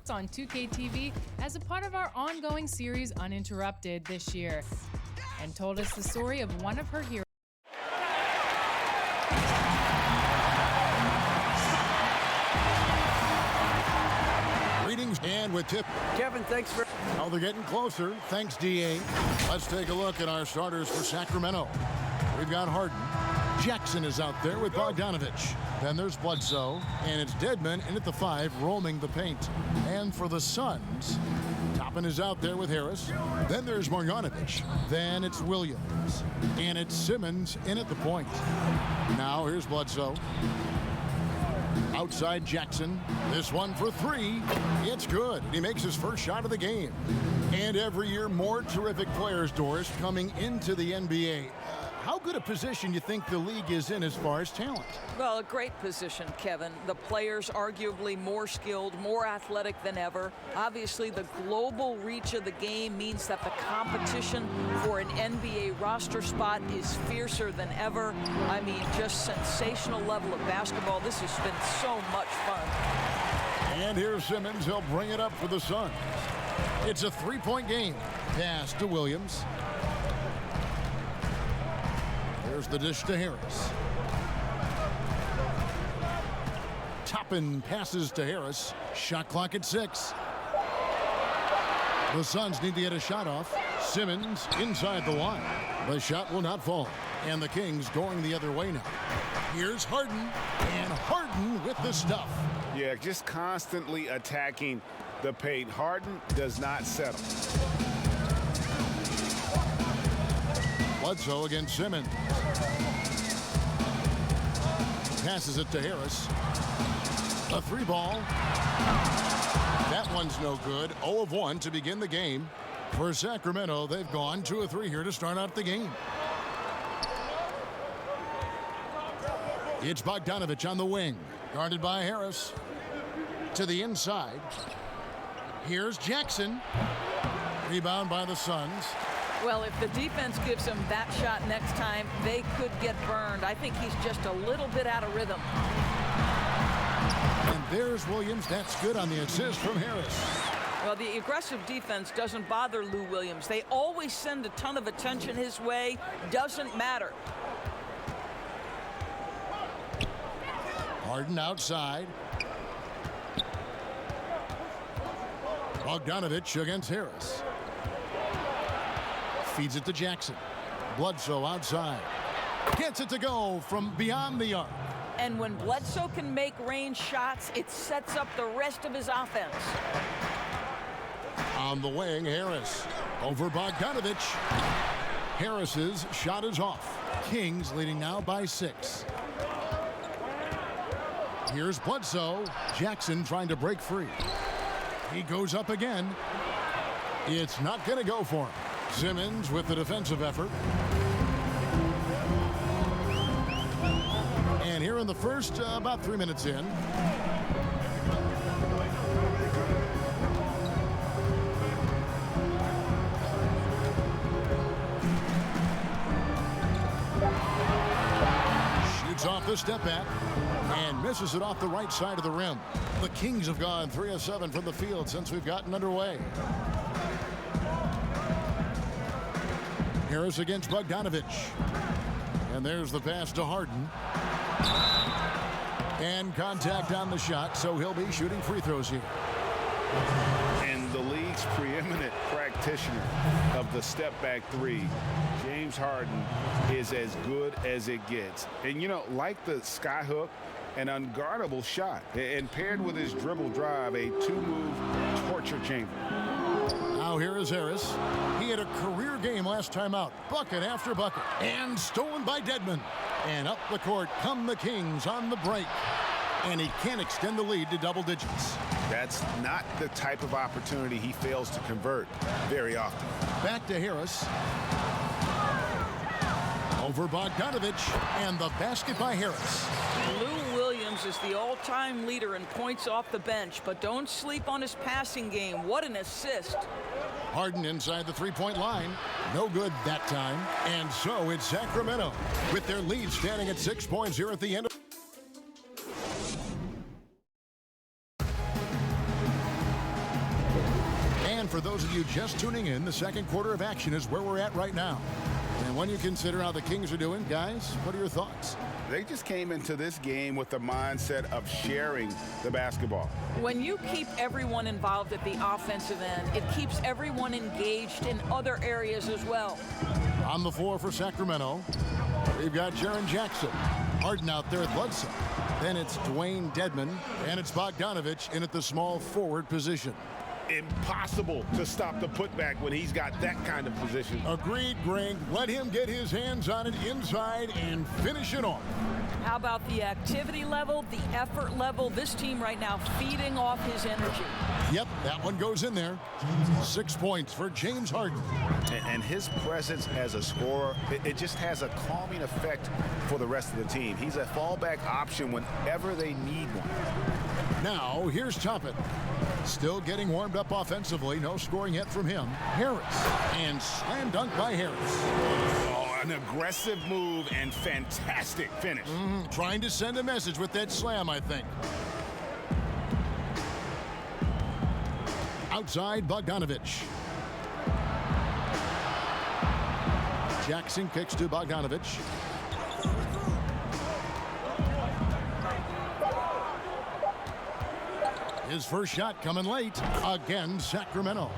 on 2K TV as a part of our ongoing series Uninterrupted this year, and told us the story of one of her heroes. Greetings, and with tip. Kevin, thanks for... Oh, they're getting closer. Thanks, DA. Let's take a look at our starters for Sacramento. We've got Harden. Jackson is out there with Bogdanovich. Then there's Bledsoe, and it's Dedmon in at the 5, roaming the paint. And for the Suns, Toppin is out there with Harris. Then there's Marjanovic. Then it's Williams. And it's Simmons in at the point. Now here's Bledsoe. Outside Jackson. This one for 3. It's good. He makes his first shot of the game. And every year, more terrific players, Doris, coming into the NBA. How good a position you think the league is in as far as talent? Well, a great position, Kevin. The players arguably more skilled, more athletic than ever. Obviously, the global reach of the game means that the competition for an NBA roster spot is fiercer than ever. I mean, just sensational level of basketball. This has been so much fun. And here's Simmons. He'll bring it up for the Suns. It's a 3-point game. Pass to Williams. There's the dish to Harris. Toppin passes to Harris. Shot clock at 6. The Suns need to get a shot off. Simmons inside the line. The shot will not fall. And the Kings going the other way now. Here's Harden. And Harden with the stuff. Yeah, just constantly attacking the paint. Harden does not settle. Bledsoe against Simmons. Passes it to Harris. A 3-ball. That one's no good. 0 of 1 to begin the game. For Sacramento, they've gone 2 of 3 here to start out the game. It's Bogdanovich on the wing. Guarded by Harris. To the inside. Here's Jackson. Rebound by the Suns. Well, if the defense gives him that shot next time, they could get burned. I think he's just a little bit out of rhythm. And there's Williams. That's good on the assist from Harris. Well, the aggressive defense doesn't bother Lou Williams. They always send a ton of attention his way. Doesn't matter. Harden outside. Bogdanovich against Harris. Feeds it to Jackson. Bledsoe outside. Gets it to go from beyond the arc. And when Bledsoe can make range shots, it sets up the rest of his offense. On the wing, Harris. Over Bogdanovich. Harris's shot is off. Kings leading now by 6. Here's Bledsoe. Jackson trying to break free. He goes up again. It's not going to go for him. Simmons with the defensive effort. And here in the first, about 3 minutes in. Shoots off the step back and misses it off the right side of the rim. The Kings have gone 3 of 7 from the field since we've gotten underway. Harris against Bogdanovich. And there's the pass to Harden. And contact on the shot, so he'll be shooting free throws here. And the league's preeminent practitioner of the step-back 3, James Harden, is as good as it gets. And, you know, like the skyhook, an unguardable shot. And paired with his dribble drive, a 2-move torture chamber. Now here is Harris. He had a career game last time out. Bucket after bucket. And stolen by Dedmon. And up the court come the Kings on the break. And he can't extend the lead to double digits. That's not the type of opportunity he fails to convert very often. Back to Harris. Over Bogdanovich. And the basket by Harris. Lou Williams is the all-time leader in points off the bench, but don't sleep on his passing game. What an assist. Harden inside the 3-point line. No good that time. And so it's Sacramento with their lead standing at 6 points here at the end. just tuning in, the second quarter of action is where we're at right now. And when you consider how the Kings are doing, guys, what are your thoughts? They just came into this game with the mindset of sharing the basketball. When you keep everyone involved at the offensive end, it keeps everyone engaged in other areas as well. On the floor for Sacramento, we've got Jaren Jackson. Harden out there at Bledsoe. Then it's Dwayne Dedmon, and it's Bogdanovich in at the small forward position. Impossible to stop the putback when he's got that kind of position. Agreed, Greg. Let him get his hands on it inside and finish it off. How about the activity level, the effort level? This team right now feeding off his energy. Yep, that one goes in there. 6 points for James Harden. And his presence as a scorer, it just has a calming effect for the rest of the team. He's a fallback option whenever they need one. Now, here's Toppin. Still getting warmed up offensively. No scoring yet from him. Harris. And slam dunk by Harris. Oh, an aggressive move and fantastic finish. Trying to send a message with that slam, I think. Outside, Bogdanovich. Jackson kicks to Bogdanovich. His first shot coming late. Again, Sacramento.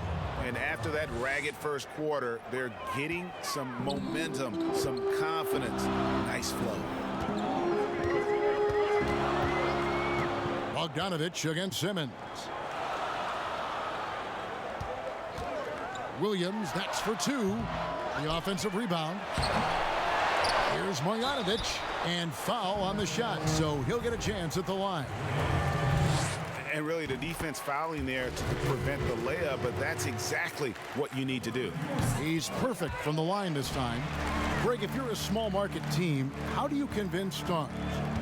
And after that ragged first quarter, they're getting some momentum, some confidence. Nice flow. Bogdanovich against Simmons. Williams, that's for two. The offensive rebound. Here's Marjanovic, and foul on the shot, so he'll get a chance at the line. And really the defense fouling there to prevent the layup, but that's exactly what you need to do. He's perfect from the line this time. Greg, if you're a small market team, how do you convince stars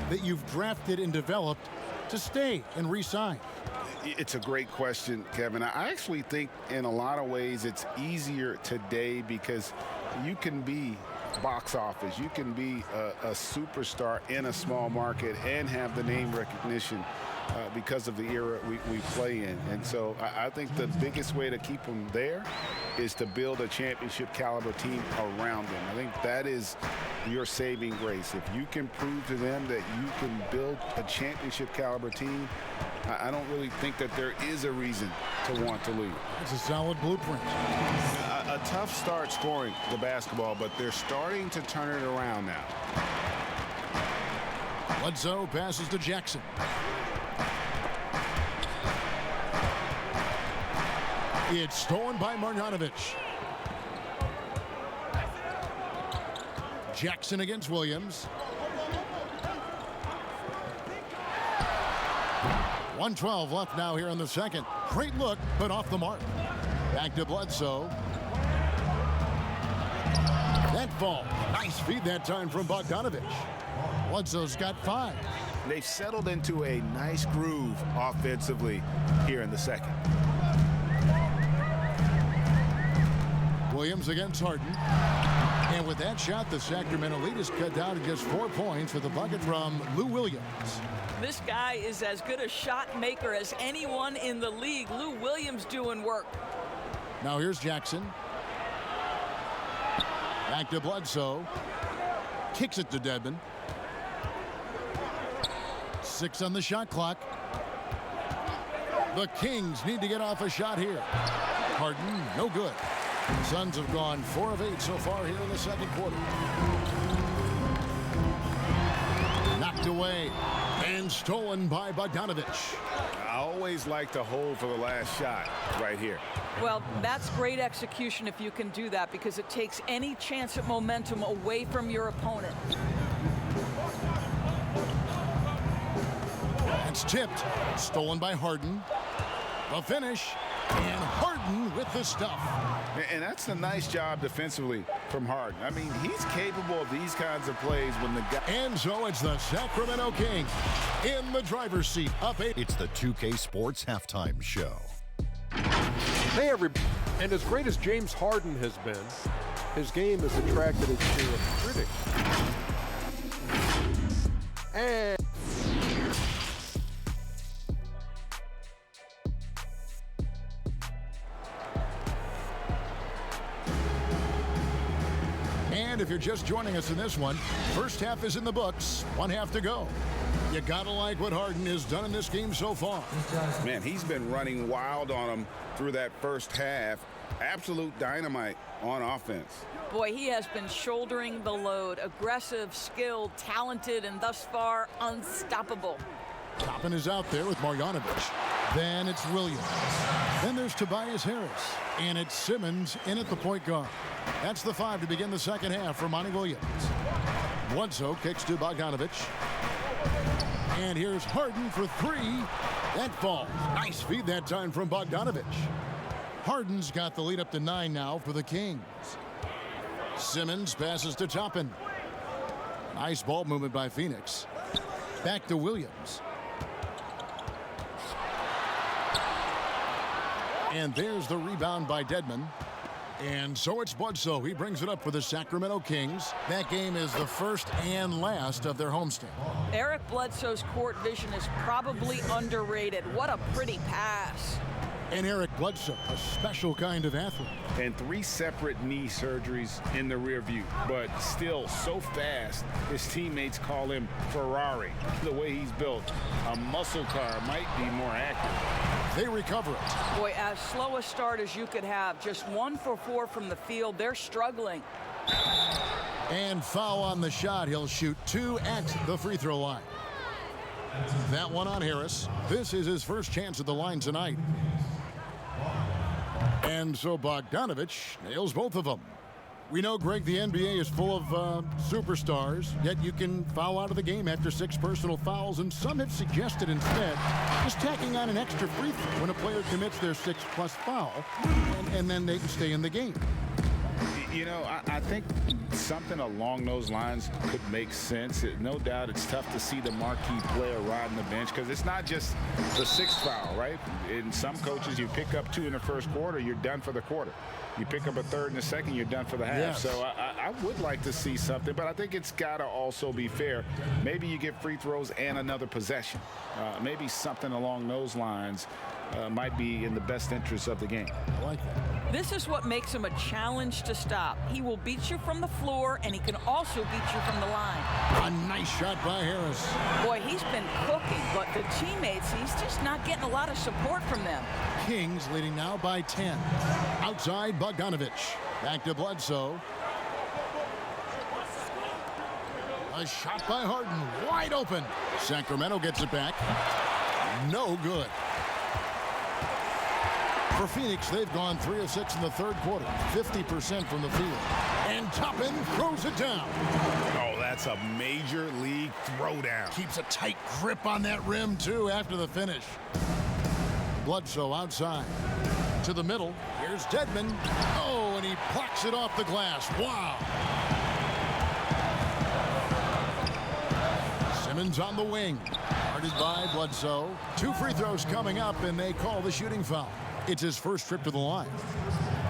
that you've drafted and developed to stay and re-sign? It's a great question, Kevin. I actually think in a lot of ways it's easier today because you can be box office. You can be a superstar in a small market and have the name recognition because of the era we play in. And so I think the biggest way to keep them there is to build a championship caliber team around them. I think that is your saving grace. If you can prove to them that you can build a championship caliber team, I don't really think that there is a reason to want to leave. It's a solid blueprint. A tough start scoring the basketball, but they're starting to turn it around now. Bledsoe passes to Jackson. It's stolen by Marjanovic. Jackson against Williams. 1:12 left now here in the second. Great look, but off the mark. Back to Bledsoe. That ball. Nice feed that time from Bogdanovich. Bledsoe's got 5. They've settled into a nice groove offensively here in the second. Williams against Harden. And with that shot, the Sacramento lead is cut down to just 4 points with a bucket from Lou Williams. This guy is as good a shot maker as anyone in the league. Lou Williams doing work. Now here's Jackson. Back to Bledsoe. Kicks it to Dedmon. 6 on the shot clock. The Kings need to get off a shot here. Harden, no good. Suns have gone 4 of 8 so far here in the second quarter. Knocked away and stolen by Bogdanovich. I always like to hold for the last shot right here. Well, that's great execution if you can do that, because it takes any chance at momentum away from your opponent. It's tipped. Stolen by Harden. The finish. And Harden with the stuff. And that's a nice job defensively from Harden. I mean, he's capable of these kinds of plays when the guy... And so it's the Sacramento Kings in the driver's seat, up 8. It's the 2K Sports Halftime Show. Hey, everybody. And as great as James Harden has been, his game has attracted a share of critics. And... if you're just joining us in this one. First half is in the books. One half to go. You gotta like what Harden has done in this game so far. Man, he's been running wild on him through that first half. Absolute dynamite on offense. Boy, he has been shouldering the load. Aggressive, skilled, talented, and thus far unstoppable. Toppin is out there with Marjanovic. Then it's Williams. Then there's Tobias Harris. And it's Simmons in at the point guard. That's the 5 to begin the second half for Monty Williams. Bledsoe kicks to Bogdanovic. And here's Harden for 3. That falls. Nice feed that time from Bogdanovic. Harden's got the lead up to 9 now for the Kings. Simmons passes to Toppin. Nice ball movement by Phoenix. Back to Williams. And there's the rebound by Dedmon. And so it's Bledsoe. He brings it up for the Sacramento Kings. That game is the first and last of their homestand. Eric Bledsoe's court vision is probably underrated. What a pretty pass. And Eric Bledsoe, a special kind of athlete. And 3 separate knee surgeries in the rear view, but still so fast, his teammates call him Ferrari. The way he's built, a muscle car might be more accurate. They recover it. Boy, as slow a start as you could have. Just 1 for 4 from the field. They're struggling. And foul on the shot. He'll shoot 2 at the free throw line. That one on Harris. This is his first chance at the line tonight. And so Bogdanovic nails both of them. We know, Greg, the NBA is full of superstars, yet you can foul out of the game after 6 personal fouls, and some have suggested instead just tacking on an extra free throw when a player commits their 6+ foul, and then they can stay in the game. You know, I think something along those lines could make sense. No doubt it's tough to see the marquee player riding the bench because it's not just the 6th foul, right? In some coaches, you pick up 2 in the first quarter, you're done for the quarter. You pick up a 3rd in the second, you're done for the half. Yes. So I would like to see something, but I think it's got to also be fair. Maybe you get free throws and another possession. Maybe something along those lines might be in the best interest of the game. I like that. This is what makes him a challenge to stop. He will beat you from the floor, and he can also beat you from the line. A nice shot by Harris. Boy, he's been cooking, but the teammates, he's just not getting a lot of support from them. Kings leading now by 10. Outside, Bogdanovic. Back to Bledsoe. A shot by Harden. Wide open. Sacramento gets it back. No good. For Phoenix, they've gone 3 of 6 in the 3rd quarter. 50% from the field. And Toppin throws it down. Oh, that's a major league throwdown. Keeps a tight grip on that rim, too, after the finish. Bledsoe outside. To the middle. Here's Dedmon. Oh, and he plucks it off the glass. Wow. Simmons on the wing. Guarded by Bledsoe. 2 free throws coming up, and they call the shooting foul. It's his first trip to the line.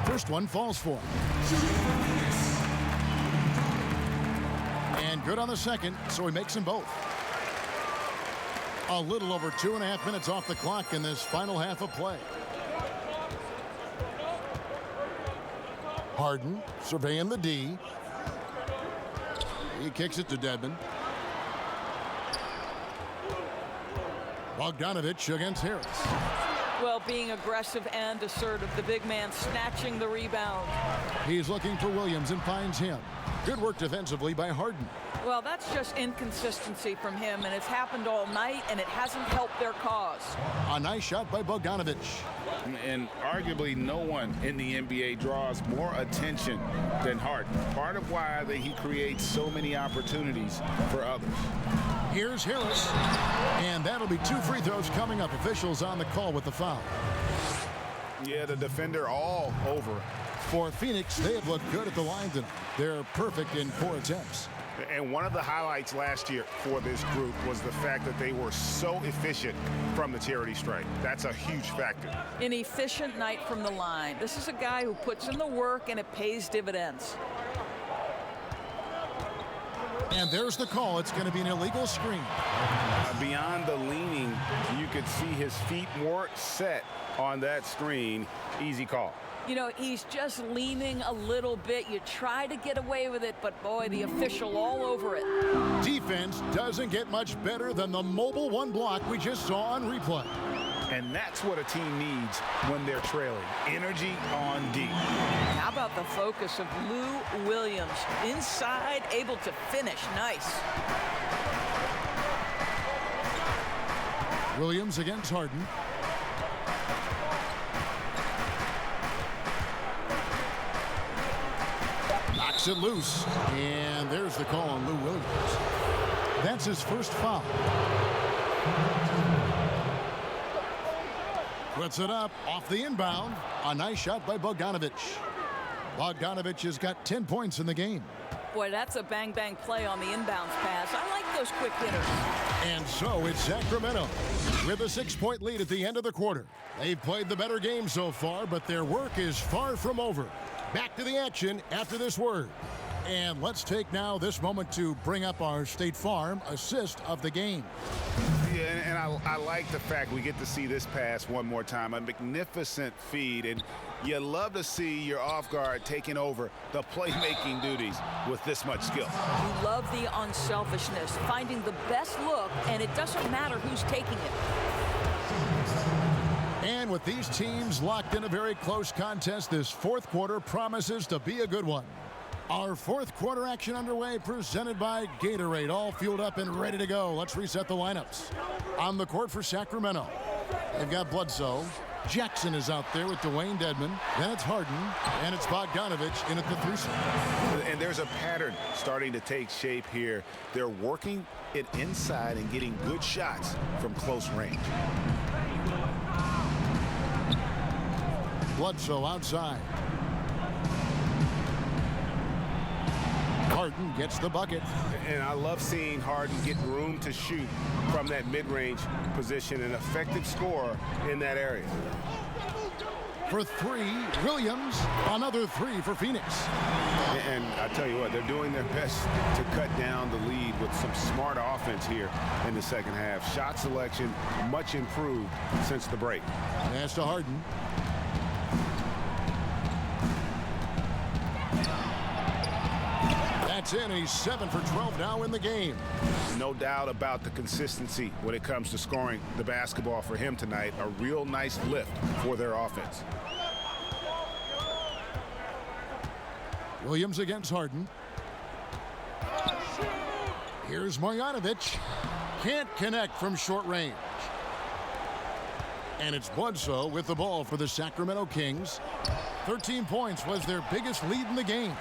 First one falls for him. And good on the second, so he makes them both. A little over 2.5 minutes off the clock in this final half of play. Harden surveying the D. He kicks it to Dedmon. Bogdanovic against Harris. Well, being aggressive and assertive, the big man snatching the rebound. He's looking for Williams and finds him. Good work defensively by Harden. Well, that's just inconsistency from him, and it's happened all night, and it hasn't helped their cause. A nice shot by Bogdanovic. And arguably no one in the NBA draws more attention than Harden. Part of why he creates so many opportunities for others. Here's Harris. And that'll be 2 free throws coming up. Officials on the call with the foul. Yeah, the defender all over. For Phoenix, they have looked good at the line tonight. They're perfect in 4 attempts. And one of the highlights last year for this group was the fact that they were so efficient from the charity stripe. That's a huge factor. An efficient night from the line. This is a guy who puts in the work, and it pays dividends. And there's the call. It's going to be an illegal screen. Beyond the leaning, you could see his feet more set on that screen. Easy call. You know, he's just leaning a little bit. You try to get away with it, but boy, the official all over it. Defense doesn't get much better than the mobile one block we just saw on replay. And that's what a team needs when they're trailing. Energy on D. How about the focus of Lou Williams? Inside, able to finish. Nice. Williams against Harden. Knocks it loose. And there's the call on Lou Williams. That's his first foul. Puts it up off the inbound. A nice shot by Bogdanovic. Bogdanovic has got 10 points in the game. Boy, that's a bang-bang play on the inbounds pass. I like those quick hitters. And so it's Sacramento with a 6-point lead at the end of the quarter. They've played the better game so far, but their work is far from over. Back to the action after this word. And let's take now this moment to bring up our State Farm assist of the game. Yeah, and I like the fact we get to see this pass one more time. A magnificent feed, and you love to see your off guard taking over the playmaking duties with this much skill. You love the unselfishness, finding the best look, and it doesn't matter who's taking it. And with these teams locked in a very close contest, this fourth quarter promises to be a good one. Our fourth quarter action underway, presented by Gatorade, all fueled up and ready to go. Let's reset the lineups. On the court for Sacramento, they've got Bledsoe. Jackson is out there with Dwayne Dedmon. Then it's Harden, and it's Bogdanovic in at the 3 spot. And there's a pattern starting to take shape here. They're working it inside and getting good shots from close range. Bledsoe outside. Harden gets the bucket. And I love seeing Harden get room to shoot from that mid-range position, an effective scorer in that area. For 3, Williams. Another 3 for Phoenix. And I tell you what, they're doing their best to cut down the lead with some smart offense here in the second half. Shot selection much improved since the break. Pass to Harden. That's in. He's 7 for 12 now in the game. No doubt about the consistency when it comes to scoring the basketball for him tonight. A real nice lift for their offense. Williams against Harden. Here's Marjanovic. Can't connect from short range. And it's Bledsoe with the ball for the Sacramento Kings. 13 points was their biggest lead in the game.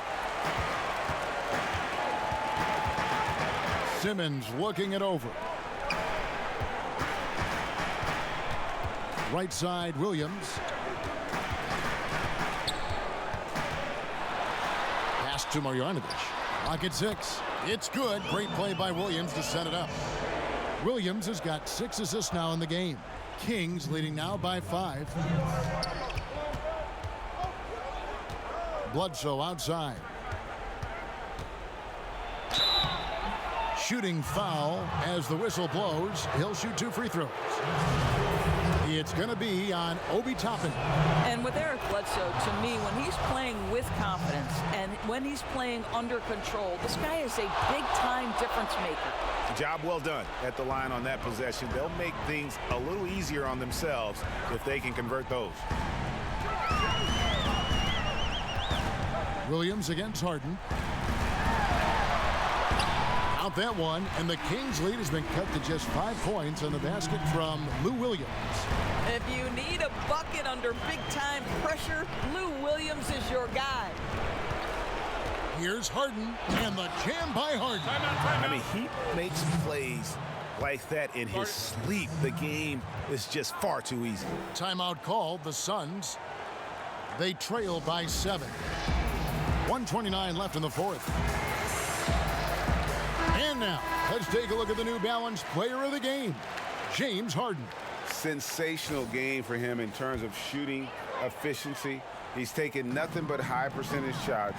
Simmons looking it over. Right side, Williams. Pass to Marjanovic. Clock at 6. It's good. Great play by Williams to set it up. Williams has got 6 assists now in the game. Kings leading now by 5. Bledsoe outside. Shooting foul as the whistle blows. He'll shoot 2 free throws. It's going to be on Obi Toppin. And with Eric Bledsoe, to me, when he's playing with confidence and when he's playing under control, this guy is a big-time difference maker. Job well done at the line on that possession. They'll make things a little easier on themselves if they can convert those. Williams against Harden. Out that one, and the Kings' lead has been cut to just 5 points on the basket from Lou Williams. If you need a bucket under big-time pressure, Lou Williams is your guy. Here's Harden, and the jam by Harden. I mean, he makes plays like that in his sleep. The game is just far too easy. Timeout called. The Suns, they trail by 7. 1:29 left in the fourth. And now, let's take a look at the New Balance player of the game, James Harden. Sensational game for him in terms of shooting efficiency. He's taken nothing but high percentage shots.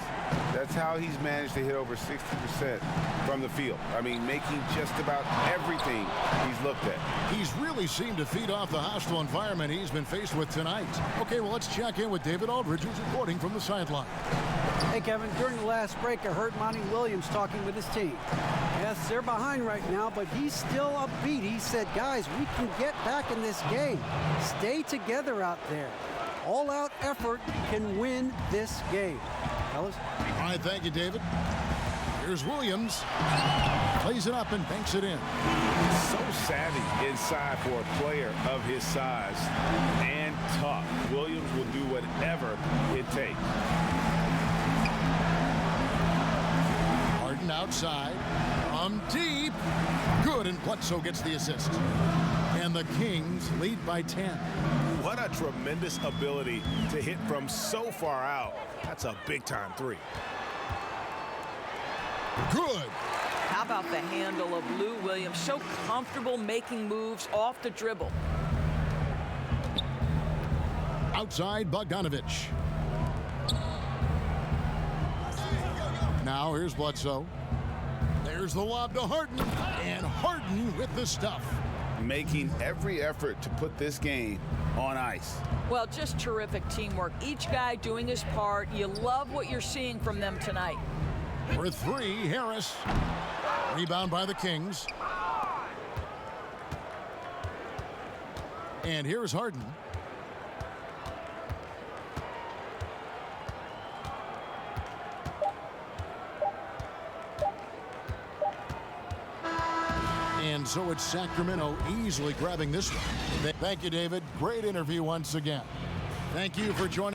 That's how he's managed to hit over 60% from the field. I mean, making just about everything he's looked at. He's really seemed to feed off the hostile environment he's been faced with tonight. Okay, well, let's check in with David Aldridge, who's reporting from the sideline. Hey, Kevin, during the last break, I heard Monty Williams talking with his team. Yes, they're behind right now, but he's still upbeat. He said, guys, we can get back in this game. Stay together out there. All-out effort can win this game. Fellas? All right, thank you, David. Here's Williams. Plays it up and banks it in. So savvy inside for a player of his size and tough. Williams will do whatever it takes. Harden outside. From deep. Good, and Bledsoe gets the assist. And the Kings lead by 10. What a tremendous ability to hit from so far out. That's a big-time three. Good. How about the handle of Lou Williams? So comfortable making moves off the dribble. Outside Bogdanovich. Now here's Bledsoe. There's the lob to Harden. And Harden with the stuff. Making every effort to put this game on ice. Well, just terrific teamwork. Each guy doing his part. You love what you're seeing from them tonight. For three, Harris. Rebound by the Kings. And here's Harden. And so it's Sacramento easily grabbing this one. Thank you, David. Great interview once again. Thank you for joining.